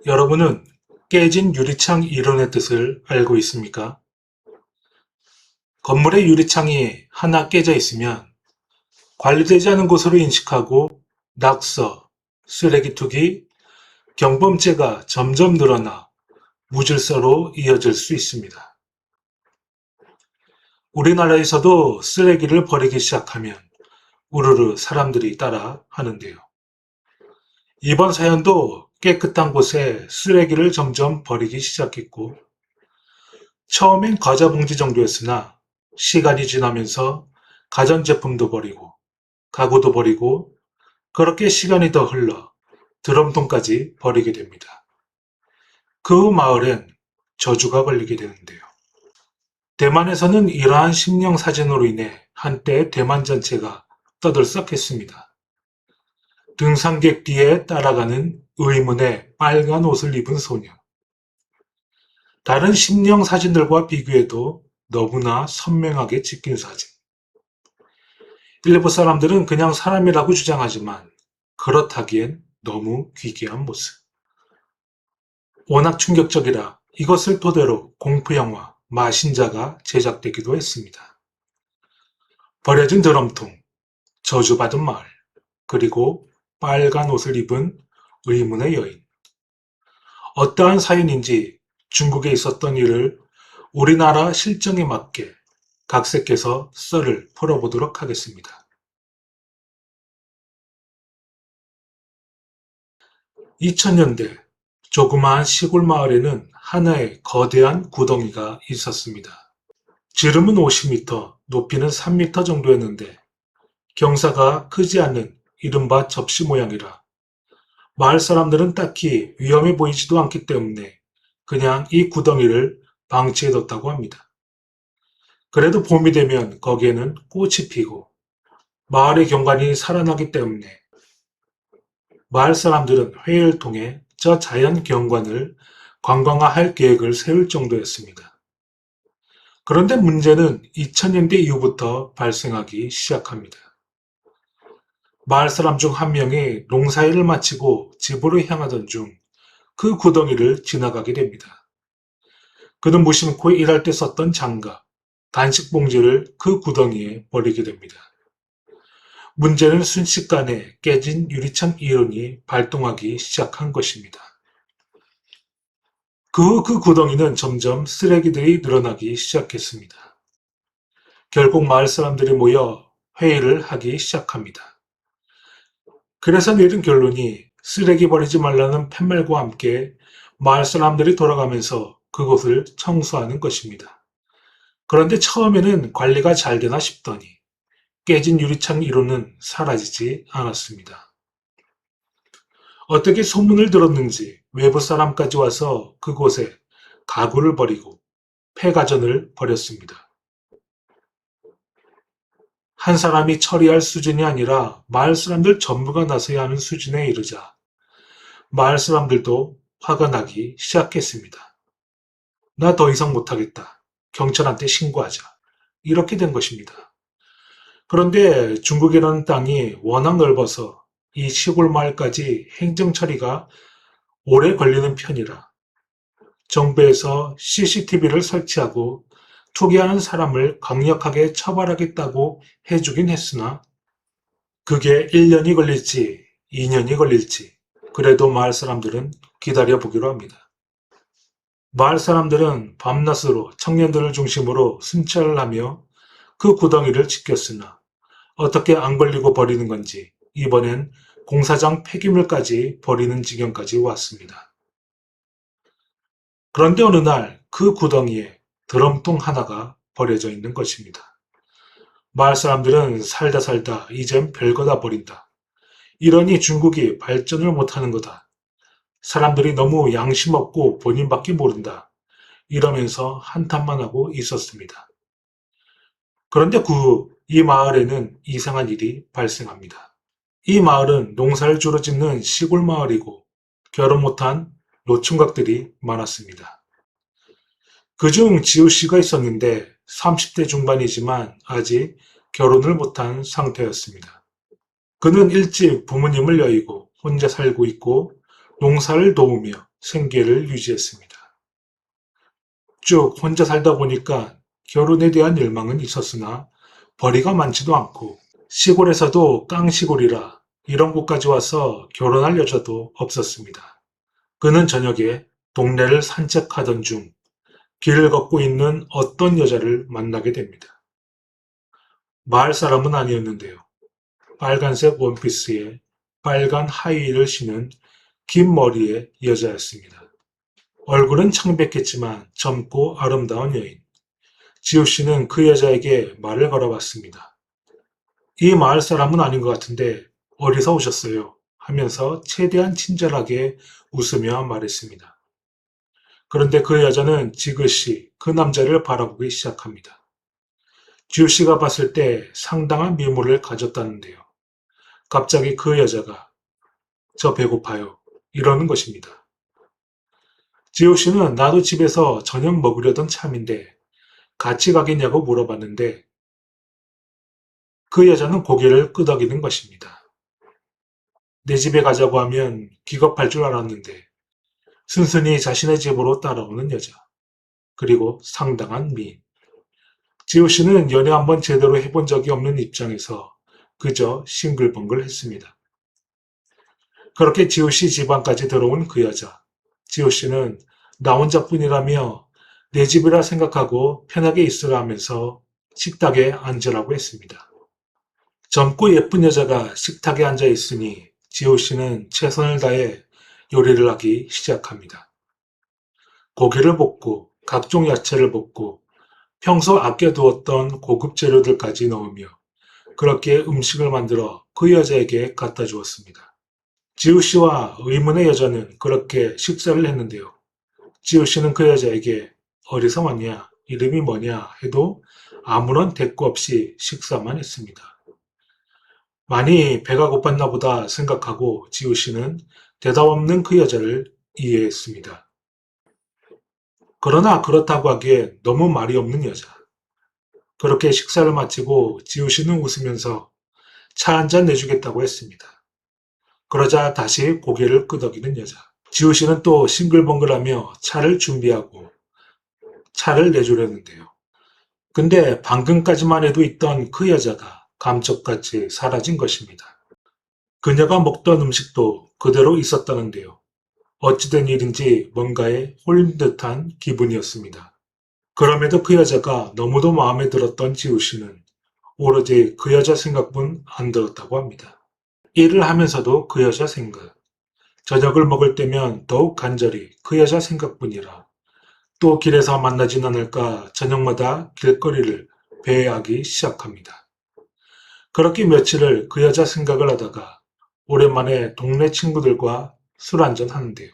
여러분은 깨진 유리창 이론의 뜻을 알고 있습니까? 건물의 유리창이 하나 깨져 있으면 관리되지 않은 곳으로 인식하고 낙서, 쓰레기 투기, 경범죄가 점점 늘어나 무질서로 이어질 수 있습니다. 우리나라에서도 쓰레기를 버리기 시작하면 우르르 사람들이 따라 하는데요. 이번 사연도 깨끗한 곳에 쓰레기를 점점 버리기 시작했고, 처음엔 과자 봉지 정도였으나 시간이 지나면서 가전제품도 버리고 가구도 버리고 그렇게 시간이 더 흘러 드럼통까지 버리게 됩니다. 그 후 마을엔 저주가 걸리게 되는데요. 대만에서는 이러한 심령 사진으로 인해 한때 대만 전체가 떠들썩했습니다. 등산객 뒤에 따라가는 의문의 빨간 옷을 입은 소녀. 다른 심령 사진들과 비교해도 너무나 선명하게 찍힌 사진. 일부 사람들은 그냥 사람이라고 주장하지만 그렇다기엔 너무 기괴한 모습. 워낙 충격적이라 이것을 토대로 공포영화 마신자가 제작되기도 했습니다. 버려진 드럼통, 저주받은 마을, 그리고 빨간 옷을 입은 의문의 여인. 어떠한 사연인지 중국에 있었던 일을 우리나라 실정에 맞게 각색해서 썰을 풀어보도록 하겠습니다. 2000년대 조그마한 시골 마을에는 하나의 거대한 구덩이가 있었습니다. 지름은 50m, 높이는 3m 정도였는데 경사가 크지 않는 이른바 접시 모양이라 마을 사람들은 딱히 위험해 보이지도 않기 때문에 그냥 이 구덩이를 방치해뒀다고 합니다. 그래도 봄이 되면 거기에는 꽃이 피고 마을의 경관이 살아나기 때문에 마을 사람들은 회의를 통해 저 자연 경관을 관광화할 계획을 세울 정도였습니다. 그런데 문제는 2000년대 이후부터 발생하기 시작합니다. 마을 사람 중 한 명이 농사일을 마치고 집으로 향하던 중 그 구덩이를 지나가게 됩니다. 그는 무심코 일할 때 썼던 장갑, 간식 봉지를 그 구덩이에 버리게 됩니다. 문제는 순식간에 깨진 유리창 이론이 발동하기 시작한 것입니다. 그 구덩이는 점점 쓰레기들이 늘어나기 시작했습니다. 결국 마을 사람들이 모여 회의를 하기 시작합니다. 그래서 내린 결론이 쓰레기 버리지 말라는 팻말과 함께 마을 사람들이 돌아가면서 그곳을 청소하는 것입니다. 그런데 처음에는 관리가 잘 되나 싶더니 깨진 유리창 이론은 사라지지 않았습니다. 어떻게 소문을 들었는지 외부 사람까지 와서 그곳에 가구를 버리고 폐가전을 버렸습니다. 한 사람이 처리할 수준이 아니라 마을 사람들 전부가 나서야 하는 수준에 이르자 마을 사람들도 화가 나기 시작했습니다. 나 더 이상 못하겠다. 경찰한테 신고하자. 이렇게 된 것입니다. 그런데 중국이라는 땅이 워낙 넓어서 이 시골 마을까지 행정 처리가 오래 걸리는 편이라 정부에서 CCTV를 설치하고 투기하는 사람을 강력하게 처벌하겠다고 해주긴 했으나 그게 1년이 걸릴지 2년이 걸릴지 그래도 마을 사람들은 기다려보기로 합니다. 마을 사람들은 밤낮으로 청년들을 중심으로 순찰을 하며 그 구덩이를 지켰으나 어떻게 안 걸리고 버리는 건지 이번엔 공사장 폐기물까지 버리는 지경까지 왔습니다. 그런데 어느 날 그 구덩이에 드럼통 하나가 버려져 있는 것입니다. 마을 사람들은 살다 살다 이젠 별거 다 버린다. 이러니 중국이 발전을 못하는 거다. 사람들이 너무 양심 없고 본인밖에 모른다. 이러면서 한탄만 하고 있었습니다. 그런데 이 마을에는 이상한 일이 발생합니다. 이 마을은 농사를 주로 짓는 시골 마을이고 결혼 못한 노총각들이 많았습니다. 그중 지우 씨가 있었는데 30대 중반이지만 아직 결혼을 못한 상태였습니다. 그는 일찍 부모님을 여의고 혼자 살고 있고 농사를 도우며 생계를 유지했습니다. 쭉 혼자 살다 보니까 결혼에 대한 열망은 있었으나 벌이가 많지도 않고 시골에서도 깡시골이라 이런 곳까지 와서 결혼할 여자도 없었습니다. 그는 저녁에 동네를 산책하던 중 길을 걷고 있는 어떤 여자를 만나게 됩니다. 마을 사람은 아니었는데요. 빨간색 원피스에 빨간 하이힐을 신은 긴 머리의 여자였습니다. 얼굴은 창백했지만 젊고 아름다운 여인. 지우 씨는 그 여자에게 말을 걸어봤습니다. 이 마을 사람은 아닌 것 같은데 어디서 오셨어요? 하면서 최대한 친절하게 웃으며 말했습니다. 그런데 그 여자는 지그시 그 남자를 바라보기 시작합니다. 지우 씨가 봤을 때 상당한 미모를 가졌다는데요. 갑자기 그 여자가 저 배고파요. 이러는 것입니다. 지우 씨는 나도 집에서 저녁 먹으려던 참인데 같이 가겠냐고 물어봤는데 그 여자는 고개를 끄덕이는 것입니다. 내 집에 가자고 하면 기겁할 줄 알았는데 순순히 자신의 집으로 따라오는 여자. 그리고 상당한 미인. 지우 씨는 연애 한번 제대로 해본 적이 없는 입장에서 그저 싱글벙글 했습니다. 그렇게 지우 씨 집안까지 들어온 그 여자. 지우 씨는 나 혼자뿐이라며 내 집이라 생각하고 편하게 있으라 하면서 식탁에 앉으라고 했습니다. 젊고 예쁜 여자가 식탁에 앉아 있으니 지호 씨는 최선을 다해 요리를 하기 시작합니다. 고기를 볶고 각종 야채를 볶고 평소 아껴두었던 고급 재료들까지 넣으며 그렇게 음식을 만들어 그 여자에게 갖다 주었습니다. 지우 씨와 의문의 여자는 그렇게 식사를 했는데요. 지우 씨는 그 여자에게 어디서 왔냐, 이름이 뭐냐 해도 아무런 대꾸 없이 식사만 했습니다. 많이 배가 고팠나 보다 생각하고 지우 씨는 대답 없는 그 여자를 이해했습니다. 그러나 그렇다고 하기에 너무 말이 없는 여자. 그렇게 식사를 마치고 지우 씨는 웃으면서 차 한 잔 내주겠다고 했습니다. 그러자 다시 고개를 끄덕이는 여자. 지우 씨는 또 싱글벙글하며 차를 준비하고 차를 내주려는데요. 근데 방금까지만 해도 있던 그 여자가 감쪽같이 사라진 것입니다. 그녀가 먹던 음식도 그대로 있었다는데요. 어찌된 일인지 뭔가에 홀린 듯한 기분이었습니다. 그럼에도 그 여자가 너무도 마음에 들었던 지우 씨는 오로지 그 여자 생각뿐 안 들었다고 합니다. 일을 하면서도 그 여자 생각, 저녁을 먹을 때면 더욱 간절히 그 여자 생각뿐이라 또 길에서 만나진 않을까 저녁마다 길거리를 배회하기 시작합니다. 그렇게 며칠을 그 여자 생각을 하다가 오랜만에 동네 친구들과 술 한잔 하는데요.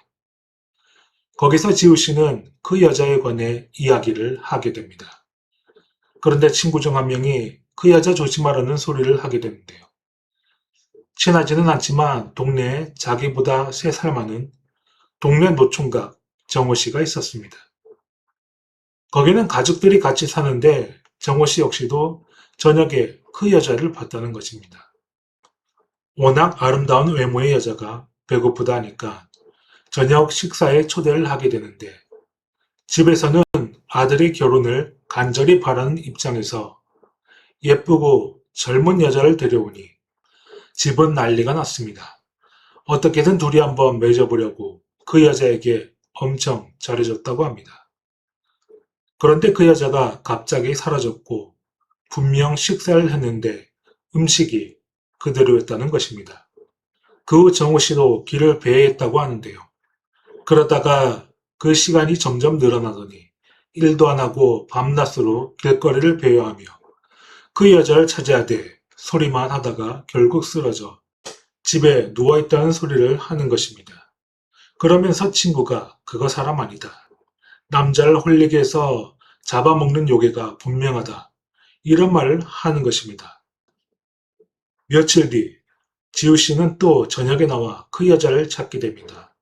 거기서 지우 씨는 그 여자에 관해 이야기를 하게 됩니다. 그런데 친구 중 한 명이 그 여자 조심하라는 소리를 하게 되는데요. 친하지는 않지만 동네에 자기보다 3살 많은 동네 노총각 정호 씨가 있었습니다. 거기는 가족들이 같이 사는데 정호 씨 역시도 저녁에 그 여자를 봤다는 것입니다. 워낙 아름다운 외모의 여자가 배고프다 하니까 저녁 식사에 초대를 하게 되는데 집에서는 아들의 결혼을 간절히 바라는 입장에서 예쁘고 젊은 여자를 데려오니 집은 난리가 났습니다. 어떻게든 둘이 한번 맺어보려고 그 여자에게 엄청 잘해줬다고 합니다. 그런데 그 여자가 갑자기 사라졌고 분명 식사를 했는데 음식이 그대로였다는 것입니다. 그 후 정호 씨도 길을 배회했다고 하는데요. 그러다가 그 시간이 점점 늘어나더니 일도 안 하고 밤낮으로 길거리를 배회하며 그 여자를 찾아야 돼 소리만 하다가 결국 쓰러져 집에 누워있다는 소리를 하는 것입니다. 그러면서 친구가 그거 사람 아니다. 남자를 홀리게 해서 잡아먹는 요괴가 분명하다. 이런 말을 하는 것입니다. 며칠 뒤 지우 씨는 또 저녁에 나와 그 여자를 찾게 됩니다.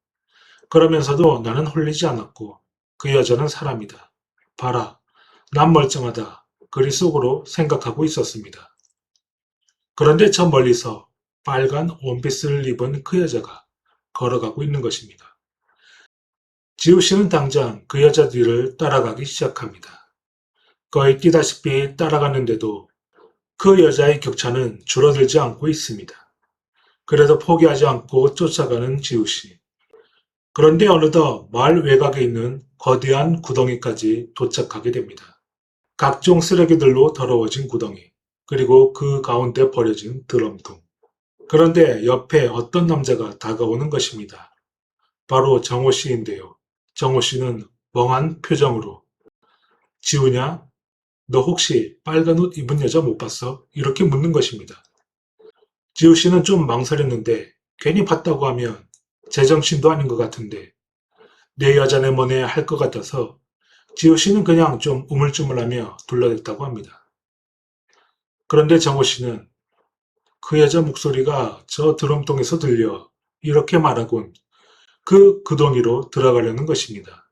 그러면서도 나는 홀리지 않았고 그 여자는 사람이다. 봐라, 난 멀쩡하다. 그리 속으로 생각하고 있었습니다. 그런데 저 멀리서 빨간 원피스를 입은 그 여자가 걸어가고 있는 것입니다. 지우 씨는 당장 그 여자 뒤를 따라가기 시작합니다. 거의 뛰다시피 따라가는데도 그 여자의 격차는 줄어들지 않고 있습니다. 그래도 포기하지 않고 쫓아가는 지우 씨. 그런데 어느덧 마을 외곽에 있는 거대한 구덩이까지 도착하게 됩니다. 각종 쓰레기들로 더러워진 구덩이, 그리고 그 가운데 버려진 드럼통. 그런데 옆에 어떤 남자가 다가오는 것입니다. 바로 정호 씨인데요. 정호 씨는 멍한 표정으로 지우냐? 너 혹시 빨간 옷 입은 여자 못 봤어? 이렇게 묻는 것입니다. 지우 씨는 좀 망설였는데 괜히 봤다고 하면 제정신도 아닌 것 같은데 내 여자네 뭐네 할 것 같아서 지우 씨는 그냥 좀 우물쭈물하며 둘러댔다고 합니다. 그런데 정호 씨는 그 여자 목소리가 저 드럼통에서 들려 이렇게 말하곤 그 구덩이로 들어가려는 것입니다.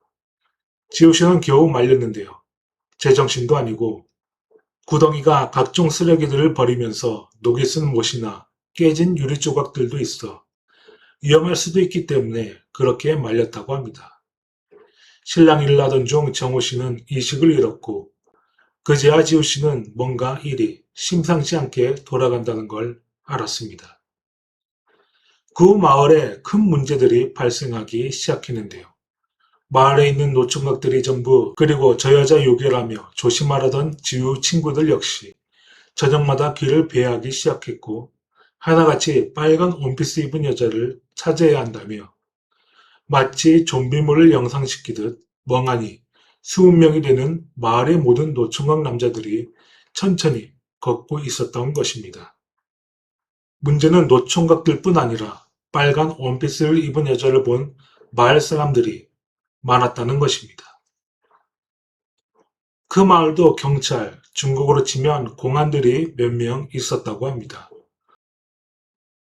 지우 씨는 겨우 말렸는데요. 제정신도 아니고 구덩이가 각종 쓰레기들을 버리면서 녹이 쓴 못이나 깨진 유리 조각들도 있어 위험할 수도 있기 때문에 그렇게 말렸다고 합니다. 실랑 일을 하던 중 정호 씨는 의식을 잃었고 그제야 지우 씨는 뭔가 일이 심상치 않게 돌아간다는 걸 알았습니다. 그 마을에 큰 문제들이 발생하기 시작했는데요. 마을에 있는 노총각들이 전부 그리고 저 여자 요괴라며 조심하라던 지우 친구들 역시 저녁마다 길을 배회하기 시작했고 하나같이 빨간 원피스 입은 여자를 찾아야 한다며 마치 좀비물을 영상시키듯 멍하니 20명이 되는 마을의 모든 노총각 남자들이 천천히 걷고 있었던 것입니다. 문제는 노총각들뿐 아니라 빨간 원피스를 입은 여자를 본 마을 사람들이 많았다는 것입니다. 그 마을도 경찰, 중국으로 치면 공안들이 몇 명 있었다고 합니다.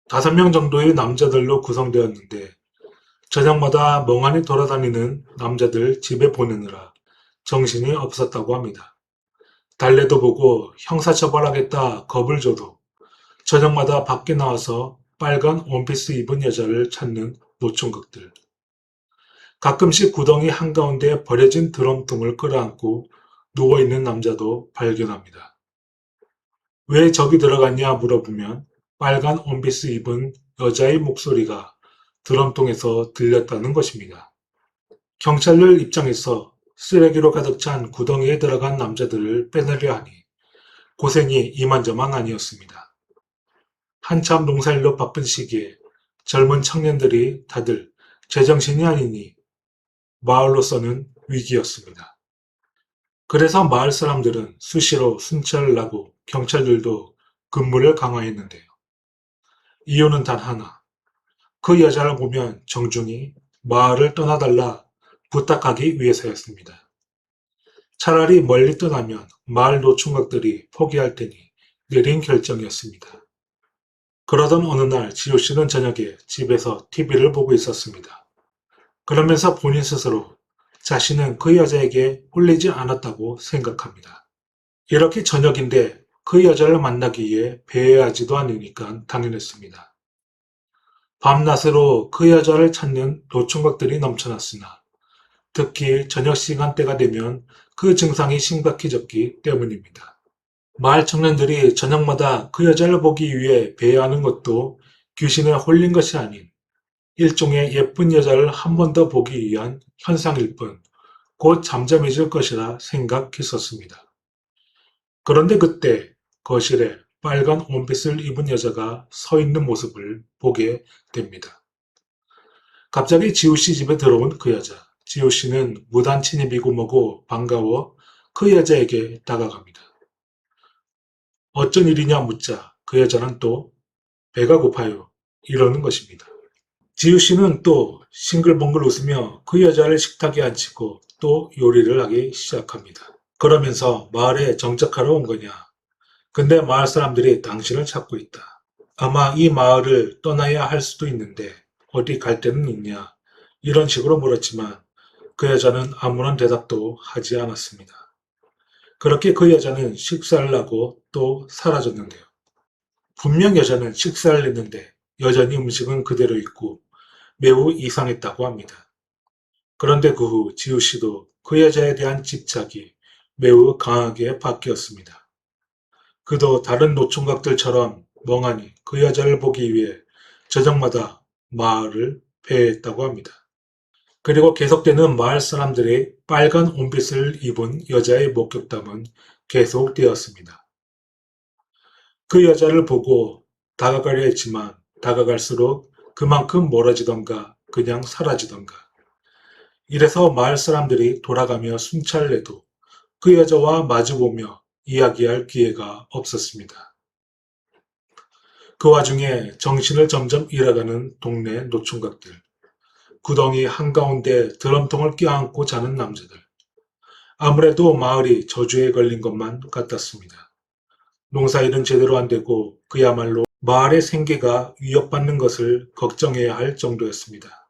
5명 정도의 남자들로 구성되었는데 저녁마다 멍하니 돌아다니는 남자들 집에 보내느라 정신이 없었다고 합니다. 달래도 보고 형사처벌하겠다 겁을 줘도 저녁마다 밖에 나와서 빨간 원피스 입은 여자를 찾는 노총각들. 가끔씩 구덩이 한가운데 버려진 드럼통을 끌어안고 누워있는 남자도 발견합니다. 왜 저기 들어갔냐 물어보면 빨간 원피스 입은 여자의 목소리가 드럼통에서 들렸다는 것입니다. 경찰들 입장에서 쓰레기로 가득 찬 구덩이에 들어간 남자들을 빼내려 하니 고생이 이만저만 아니었습니다. 한참 농사일로 바쁜 시기에 젊은 청년들이 다들 제정신이 아니니 마을로서는 위기였습니다. 그래서 마을 사람들은 수시로 순찰을 하고 경찰들도 근무를 강화했는데요. 이유는 단 하나. 그 여자를 보면 정중히 마을을 떠나달라 부탁하기 위해서였습니다. 차라리 멀리 떠나면 마을 노총각들이 포기할 테니 내린 결정이었습니다. 그러던 어느 날 지호 씨는 저녁에 집에서 TV를 보고 있었습니다. 그러면서 본인 스스로 자신은 그 여자에게 홀리지 않았다고 생각합니다. 이렇게 저녁인데 그 여자를 만나기 위해 배회하지도 않으니까 당연했습니다. 밤낮으로 그 여자를 찾는 노총각들이 넘쳐났으나 특히 저녁 시간대가 되면 그 증상이 심각해졌기 때문입니다. 마을 청년들이 저녁마다 그 여자를 보기 위해 배회하는 것도 귀신에 홀린 것이 아닌 일종의 예쁜 여자를 한 번 더 보기 위한 현상일 뿐 곧 잠잠해질 것이라 생각했었습니다. 그런데 그때 거실에 빨간 원피스를 입은 여자가 서 있는 모습을 보게 됩니다. 갑자기 지우 씨 집에 들어온 그 여자. 지우 씨는 무단 침입이고 뭐고 반가워 그 여자에게 다가갑니다. 어쩐 일이냐 묻자 그 여자는 또 배가 고파요 이러는 것입니다. 지우 씨는 또 싱글벙글 웃으며 그 여자를 식탁에 앉히고 또 요리를 하기 시작합니다. 그러면서 마을에 정착하러 온 거냐. 근데 마을 사람들이 당신을 찾고 있다. 아마 이 마을을 떠나야 할 수도 있는데 어디 갈 데는 있냐. 이런 식으로 물었지만 그 여자는 아무런 대답도 하지 않았습니다. 그렇게 그 여자는 식사를 하고 또 사라졌는데요. 분명 여자는 식사를 했는데 여전히 음식은 그대로 있고 매우 이상했다고 합니다. 그런데 그 후 지우 씨도 그 여자에 대한 집착이 매우 강하게 바뀌었습니다. 그도 다른 노총각들처럼 멍하니 그 여자를 보기 위해 저녁마다 마을을 배회했다고 합니다. 그리고 계속되는 마을 사람들의 빨간 옷깃을 입은 여자의 목격담은 계속되었습니다. 그 여자를 보고 다가가려 했지만 다가갈수록 그만큼 멀어지던가 그냥 사라지던가. 이래서 마을 사람들이 돌아가며 순찰을 해도 그 여자와 마주보며 이야기할 기회가 없었습니다. 그 와중에 정신을 점점 잃어가는 동네 노총각들, 구덩이 한가운데 드럼통을 껴안고 자는 남자들. 아무래도 마을이 저주에 걸린 것만 같았습니다. 농사일은 제대로 안 되고 그야말로 마을의 생계가 위협받는 것을 걱정해야 할 정도였습니다.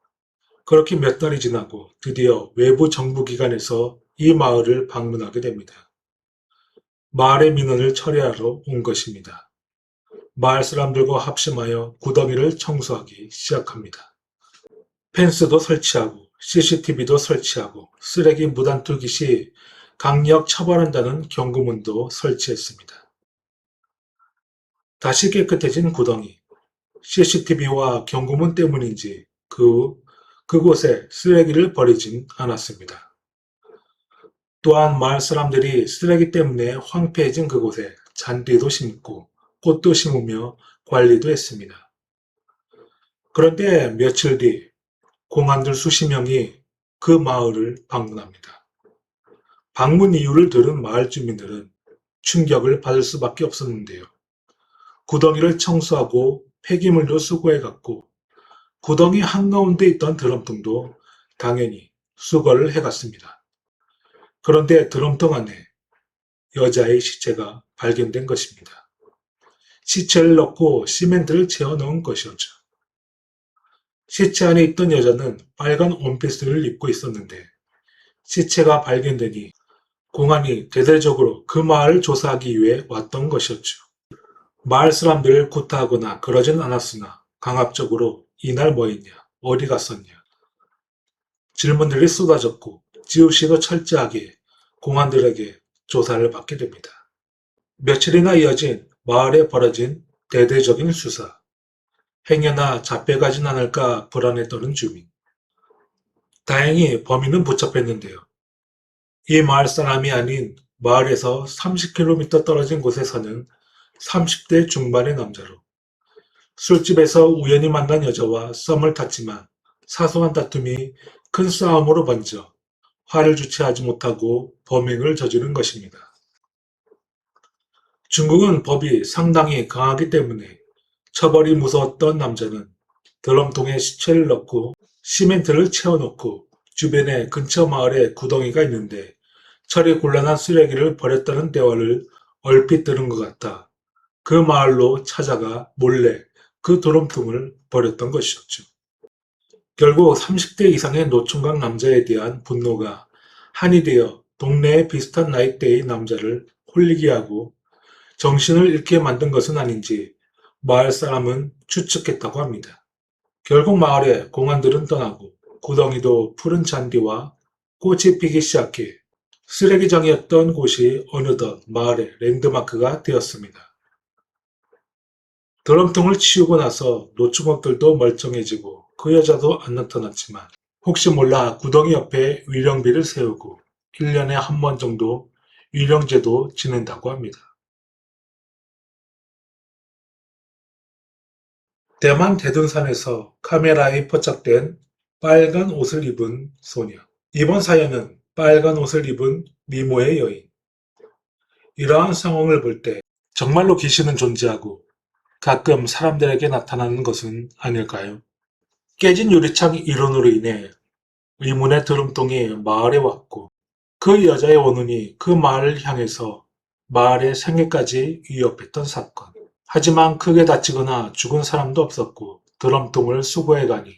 그렇게 몇 달이 지나고 드디어 외부 정부기관에서 이 마을을 방문하게 됩니다. 마을의 민원을 처리하러 온 것입니다. 마을 사람들과 합심하여 구덩이를 청소하기 시작합니다. 펜스도 설치하고 CCTV도 설치하고 쓰레기 무단 투기 시 강력 처벌한다는 경고문도 설치했습니다. 다시 깨끗해진 구덩이, CCTV와 경고문 때문인지 그곳에 쓰레기를 버리진 않았습니다. 또한 마을 사람들이 쓰레기 때문에 황폐해진 그곳에 잔디도 심고 꽃도 심으며 관리도 했습니다. 그런데 며칠 뒤 공안들 수십 명이 그 마을을 방문합니다. 방문 이유를 들은 마을 주민들은 충격을 받을 수밖에 없었는데요. 구덩이를 청소하고 폐기물도 수거해갔고 구덩이 한가운데 있던 드럼통도 당연히 수거를 해갔습니다. 그런데 드럼통 안에 여자의 시체가 발견된 것입니다. 시체를 넣고 시멘트를 채워 넣은 것이었죠. 시체 안에 있던 여자는 빨간 원피스를 입고 있었는데 시체가 발견되니 공안이 대대적으로 그 마을을 조사하기 위해 왔던 것이었죠. 마을 사람들을 구타하거나 그러진 않았으나 강압적으로 이날 뭐 했냐, 어디 갔었냐 질문들이 쏟아졌고 지우 씨도 철저하게 공안들에게 조사를 받게 됩니다. 며칠이나 이어진 마을에 벌어진 대대적인 수사. 행여나 잡혀가진 않을까 불안에 떠는 주민. 다행히 범인은 붙잡혔는데요. 이 마을 사람이 아닌 마을에서 30km 떨어진 곳에 사는 30대 중반의 남자로 술집에서 우연히 만난 여자와 썸을 탔지만 사소한 다툼이 큰 싸움으로 번져 화를 주체하지 못하고 범행을 저지른 것입니다. 중국은 법이 상당히 강하기 때문에 처벌이 무서웠던 남자는 드럼통에 시체를 넣고 시멘트를 채워놓고 주변에 근처 마을에 구덩이가 있는데 처리 곤란한 쓰레기를 버렸다는 대화를 얼핏 들은 것 같아 그 마을로 찾아가 몰래 그 드럼통을 버렸던 것이었죠. 결국 30대 이상의 노총각 남자에 대한 분노가 한이 되어 동네에 비슷한 나이대의 남자를 홀리게 하고 정신을 잃게 만든 것은 아닌지 마을 사람은 추측했다고 합니다. 결국 마을에 공안들은 떠나고 구덩이도 푸른 잔디와 꽃이 피기 시작해 쓰레기장이었던 곳이 어느덧 마을의 랜드마크가 되었습니다. 드럼통을 치우고 나서 노총각들도 멀쩡해지고 그 여자도 안 나타났지만 혹시 몰라 구덩이 옆에 위령비를 세우고 1년에 한 번 정도 위령제도 지낸다고 합니다. 대만 대둔산에서 카메라에 포착된 빨간 옷을 입은 소녀. 이번 사연은 빨간 옷을 입은 미모의 여인. 이러한 상황을 볼 때 정말로 귀신은 존재하고 가끔 사람들에게 나타나는 것은 아닐까요? 깨진 유리창 이론으로 인해 의문의 드럼통이 마을에 왔고 그 여자의 원혼이 그 마을을 향해서 마을의 생계까지 위협했던 사건. 하지만 크게 다치거나 죽은 사람도 없었고 드럼통을 수거해가니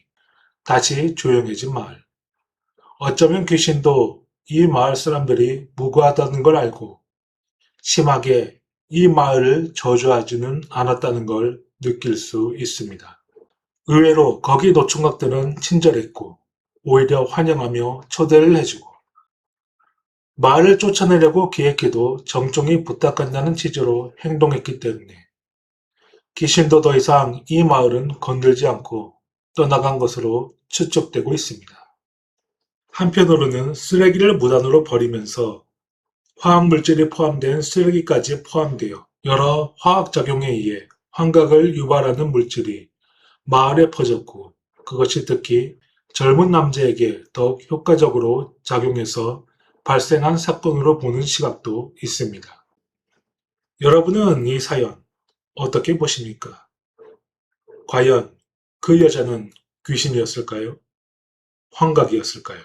다시 조용해진 마을. 어쩌면 귀신도 이 마을 사람들이 무고하다는 걸 알고 심하게 이 마을을 저주하지는 않았다는 걸 느낄 수 있습니다. 의외로 거기 노총각들은 친절했고 오히려 환영하며 초대를 해주고 마을을 쫓아내려고 계획해도 정종이 부탁한다는 취지로 행동했기 때문에 귀신도 더 이상 이 마을은 건들지 않고 떠나간 것으로 추측되고 있습니다. 한편으로는 쓰레기를 무단으로 버리면서 화학물질이 포함된 쓰레기까지 포함되어 여러 화학작용에 의해 환각을 유발하는 물질이 마을에 퍼졌고 그것이 특히 젊은 남자에게 더욱 효과적으로 작용해서 발생한 사건으로 보는 시각도 있습니다. 여러분은 이 사연 어떻게 보십니까? 과연 그 여자는 귀신이었을까요? 환각이었을까요?